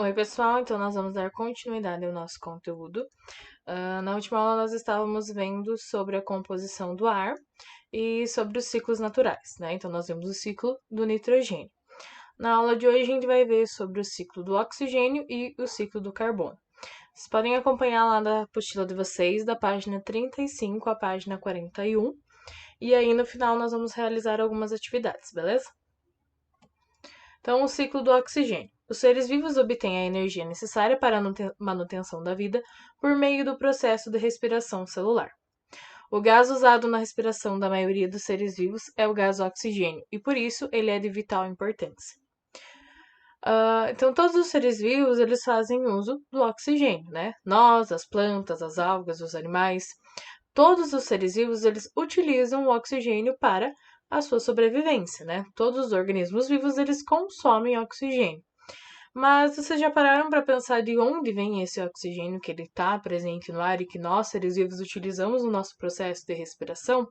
Oi, pessoal. Então, nós vamos dar continuidade ao nosso conteúdo. Na última aula, nós estávamos vendo sobre a composição do ar e sobre os ciclos naturais, né? Então, nós vimos o ciclo do nitrogênio. Na aula de hoje, a gente vai ver sobre o ciclo do oxigênio e o ciclo do carbono. Vocês podem acompanhar lá na apostila de vocês, da página 35 à página 41. E aí, no final, nós vamos realizar algumas atividades, beleza? Então, o ciclo do oxigênio. Os seres vivos obtêm a energia necessária para a manutenção da vida por meio do processo de respiração celular. O gás usado na respiração da maioria dos seres vivos é o gás oxigênio, e por isso ele é de vital importância. Então, todos os seres vivos eles fazem uso do oxigênio, né? Nós, as plantas, as algas, os animais, todos os seres vivos eles utilizam o oxigênio para a sua sobrevivência, né? Todos os organismos vivos eles consomem oxigênio. Mas vocês já pararam para pensar de onde vem esse oxigênio que ele está presente no ar e que nós, seres vivos, utilizamos no nosso processo de respiração?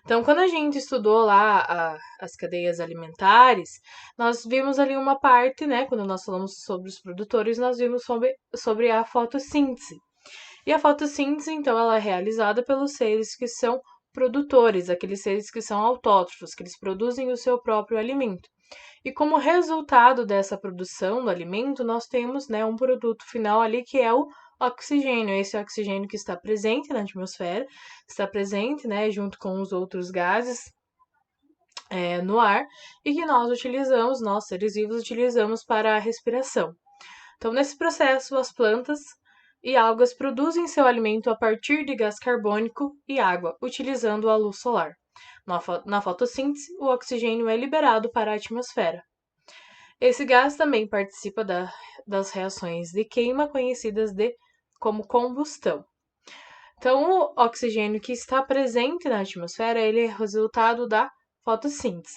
Então, quando a gente estudou lá as cadeias alimentares, nós vimos ali uma parte, né? Quando nós falamos sobre os produtores, nós vimos sobre a fotossíntese. E a fotossíntese, então, ela é realizada pelos seres que são produtores, aqueles seres que são autótrofos, que eles produzem o seu próprio alimento. E como resultado dessa produção do alimento, nós temos, né, um produto final ali que é o oxigênio. Esse oxigênio que está presente na atmosfera, está presente, né, junto com os outros gases no ar e que nós utilizamos, nós seres vivos utilizamos para a respiração. Então, nesse processo, as plantas e algas produzem seu alimento a partir de gás carbônico e água, utilizando a luz solar. Na fotossíntese, o oxigênio é liberado para a atmosfera. Esse gás também participa das reações de queima conhecidas como combustão. Então, o oxigênio que está presente na atmosfera, ele é resultado da fotossíntese.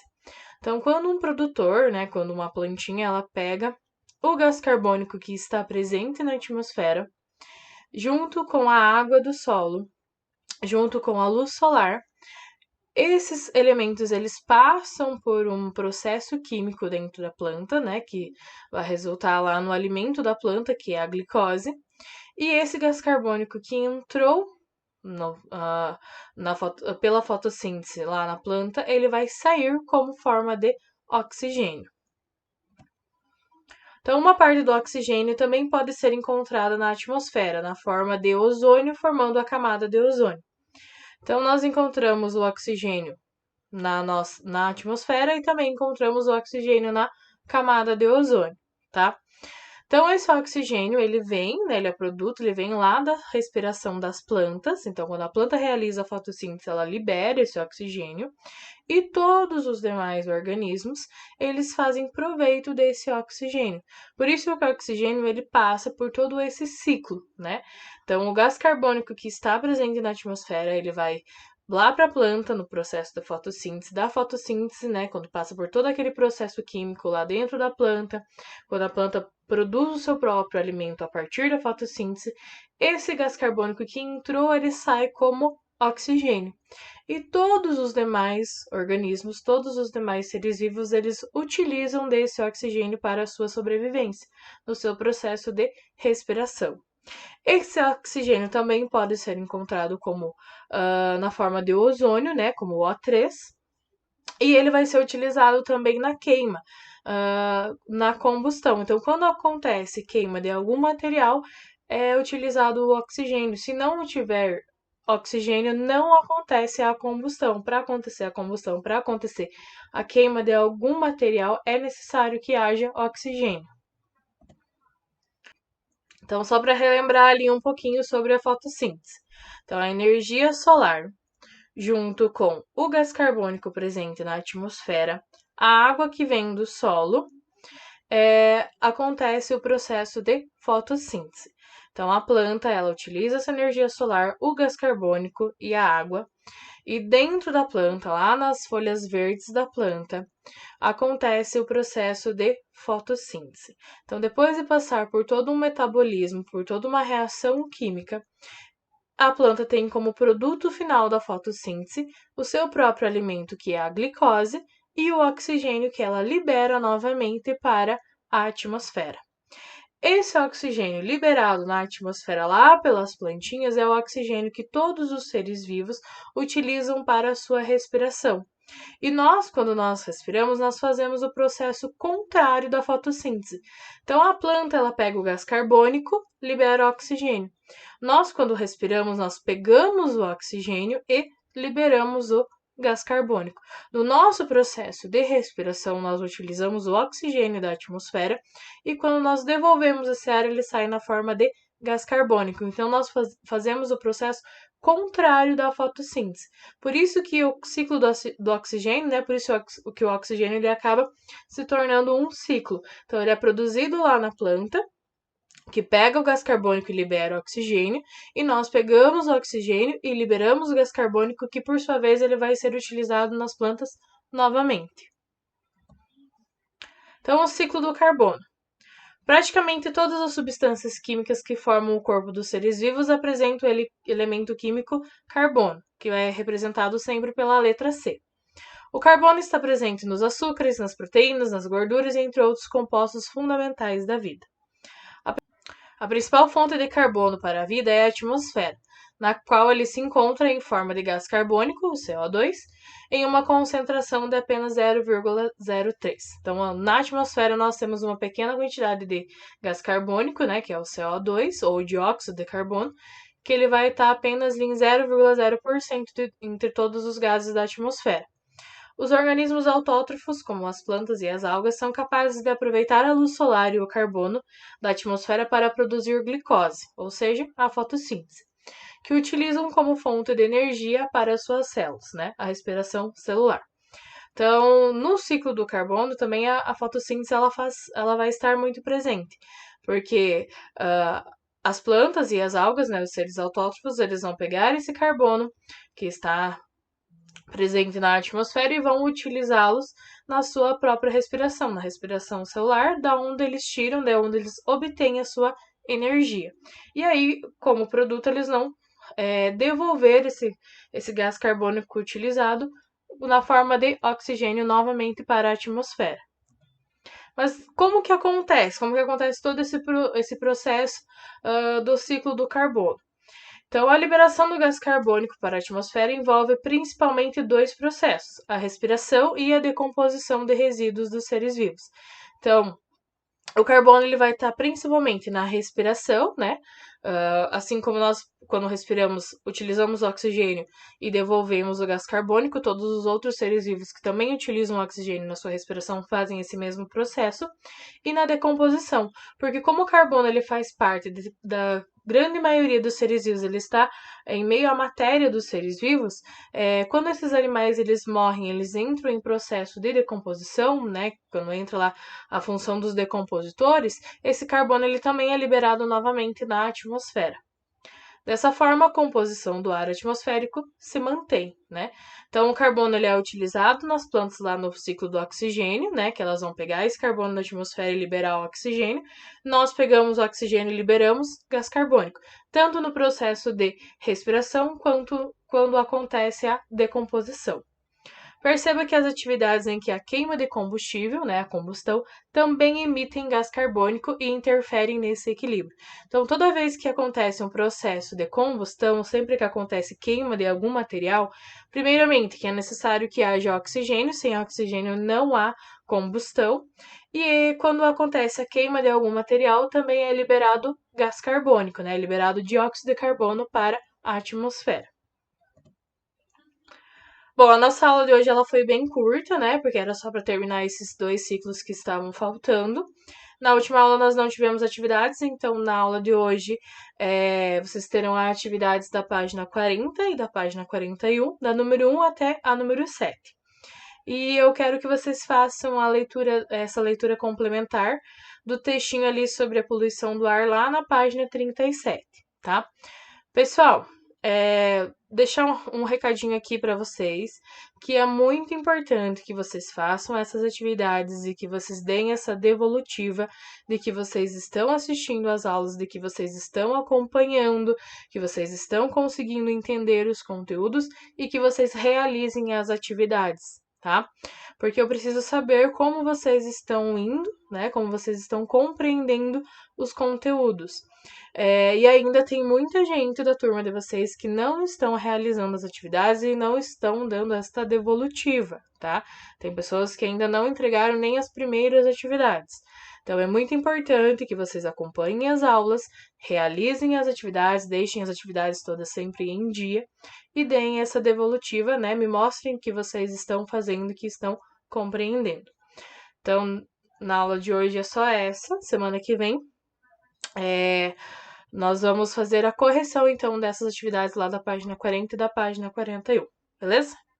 Então, quando um produtor, né, quando uma plantinha, ela pega o gás carbônico que está presente na atmosfera, junto com a água do solo, junto com a luz solar, esses elementos eles passam por um processo químico dentro da planta, né, que vai resultar lá no alimento da planta, que é a glicose, e esse gás carbônico que entrou pela fotossíntese lá na planta, ele vai sair como forma de oxigênio. Então, uma parte do oxigênio também pode ser encontrada na atmosfera, na forma de ozônio, formando a camada de ozônio. Então, nós encontramos o oxigênio na atmosfera e também encontramos o oxigênio na camada de ozônio, tá? Então, esse oxigênio, ele vem, né, ele é produto, ele vem lá da respiração das plantas. Então, quando a planta realiza a fotossíntese, ela libera esse oxigênio. E todos os demais organismos, eles fazem proveito desse oxigênio. Por isso que o oxigênio, ele passa por todo esse ciclo, né? Então, o gás carbônico que está presente na atmosfera, ele vai lá para a planta no processo da fotossíntese, né, quando passa por todo aquele processo químico lá dentro da planta, quando a planta produz o seu próprio alimento a partir da fotossíntese, esse gás carbônico que entrou, ele sai como oxigênio. E todos os demais organismos, todos os demais seres vivos, eles utilizam desse oxigênio para a sua sobrevivência, no seu processo de respiração. Esse oxigênio também pode ser encontrado como na forma de ozônio, né, como o O3, e ele vai ser utilizado também na queima, na combustão. Então, quando acontece queima de algum material, é utilizado o oxigênio. Se não tiver oxigênio, não acontece a combustão. Para acontecer a combustão, para acontecer a queima de algum material, é necessário que haja oxigênio. Então, só para relembrar ali um pouquinho sobre a fotossíntese. Então, a energia solar, junto com o gás carbônico presente na atmosfera, a água que vem do solo, acontece o processo de fotossíntese. Então, a planta, ela utiliza essa energia solar, o gás carbônico e a água, e dentro da planta, lá nas folhas verdes da planta, acontece o processo de fotossíntese. Então, depois de passar por todo um metabolismo, por toda uma reação química, a planta tem como produto final da fotossíntese o seu próprio alimento, que é a glicose, e o oxigênio que ela libera novamente para à atmosfera. Esse oxigênio liberado na atmosfera lá pelas plantinhas é o oxigênio que todos os seres vivos utilizam para a sua respiração. E nós, quando nós respiramos, nós fazemos o processo contrário da fotossíntese. Então, a planta ela pega o gás carbônico, libera o oxigênio. Nós, quando respiramos, nós pegamos o oxigênio e liberamos o gás carbônico. No nosso processo de respiração, nós utilizamos o oxigênio da atmosfera e quando nós devolvemos esse ar, ele sai na forma de gás carbônico. Então, nós fazemos o processo contrário da fotossíntese. Por isso que o ciclo do oxigênio, né? Por isso que o oxigênio ele acaba se tornando um ciclo. Então, ele é produzido lá na planta, que pega o gás carbônico e libera o oxigênio, e nós pegamos o oxigênio e liberamos o gás carbônico, que por sua vez ele vai ser utilizado nas plantas novamente. Então, o ciclo do carbono. Praticamente todas as substâncias químicas que formam o corpo dos seres vivos apresentam o elemento químico carbono, que é representado sempre pela letra C. O carbono está presente nos açúcares, nas proteínas, nas gorduras e entre outros compostos fundamentais da vida. A principal fonte de carbono para a vida é a atmosfera, na qual ele se encontra em forma de gás carbônico, o CO2, em uma concentração de apenas 0,03. Então, na atmosfera nós temos uma pequena quantidade de gás carbônico, né, que é o CO2, ou dióxido de carbono, que ele vai estar apenas em 0,0% entre todos os gases da atmosfera. Os organismos autótrofos, como as plantas e as algas, são capazes de aproveitar a luz solar e o carbono da atmosfera para produzir glicose, ou seja, a fotossíntese, que utilizam como fonte de energia para suas células, né? A respiração celular. Então, no ciclo do carbono, também a fotossíntese ela vai estar muito presente, porque as plantas e as algas, né, os seres autótrofos, eles vão pegar esse carbono que está presente na atmosfera e vão utilizá-los na sua própria respiração, na respiração celular, da onde eles tiram, da onde eles obtêm a sua energia. E aí, como produto, eles vão devolver esse gás carbônico utilizado na forma de oxigênio novamente para a atmosfera. Mas como que acontece? Como que acontece todo esse processo do ciclo do carbono? Então, a liberação do gás carbônico para a atmosfera envolve principalmente dois processos: a respiração e a decomposição de resíduos dos seres vivos. Então, o carbono ele vai estar principalmente na respiração, né? Assim como nós, quando respiramos, utilizamos o oxigênio e devolvemos o gás carbônico, todos os outros seres vivos que também utilizam o oxigênio na sua respiração fazem esse mesmo processo. E na decomposição, porque como o carbono ele faz parte da grande maioria dos seres vivos, ele está em meio à matéria dos seres vivos, quando esses animais eles morrem, eles entram em processo de decomposição, né? Quando entra lá a função dos decompositores, esse carbono ele também é liberado novamente na atmosfera. Dessa forma, a composição do ar atmosférico se mantém, né? Então, o carbono ele é utilizado nas plantas lá no ciclo do oxigênio, né? Que elas vão pegar esse carbono da atmosfera e liberar o oxigênio. Nós pegamos o oxigênio e liberamos gás carbônico, tanto no processo de respiração quanto quando acontece a decomposição. Perceba que as atividades em que a queima de combustível, né, a combustão, também emitem gás carbônico e interferem nesse equilíbrio. Então, toda vez que acontece um processo de combustão, sempre que acontece queima de algum material, primeiramente que é necessário que haja oxigênio, sem oxigênio não há combustão, e quando acontece a queima de algum material, também é liberado gás carbônico, né, liberado dióxido de carbono para a atmosfera. Bom, a nossa aula de hoje ela foi bem curta, né? Porque era só para terminar esses dois ciclos que estavam faltando. Na última aula nós não tivemos atividades, então na aula de hoje vocês terão as atividades da página 40 e da página 41, da número 1 até a número 7. E eu quero que vocês façam essa leitura complementar do textinho ali sobre a poluição do ar lá na página 37, tá? Pessoal, deixar um recadinho aqui para vocês, que é muito importante que vocês façam essas atividades e que vocês deem essa devolutiva de que vocês estão assistindo às aulas, de que vocês estão acompanhando, que vocês estão conseguindo entender os conteúdos e que vocês realizem as atividades, tá? Porque eu preciso saber como vocês estão indo, né? Como vocês estão compreendendo os conteúdos. E ainda tem muita gente da turma de vocês que não estão realizando as atividades e não estão dando esta devolutiva, tá? Tem pessoas que ainda não entregaram nem as primeiras atividades. Então, é muito importante que vocês acompanhem as aulas, realizem as atividades, deixem as atividades todas sempre em dia e deem essa devolutiva, né? Me mostrem que vocês estão fazendo, que estão compreendendo. Então, na aula de hoje é só essa. Semana que vem, nós vamos fazer a correção, então, dessas atividades lá da página 40 e da página 41, beleza?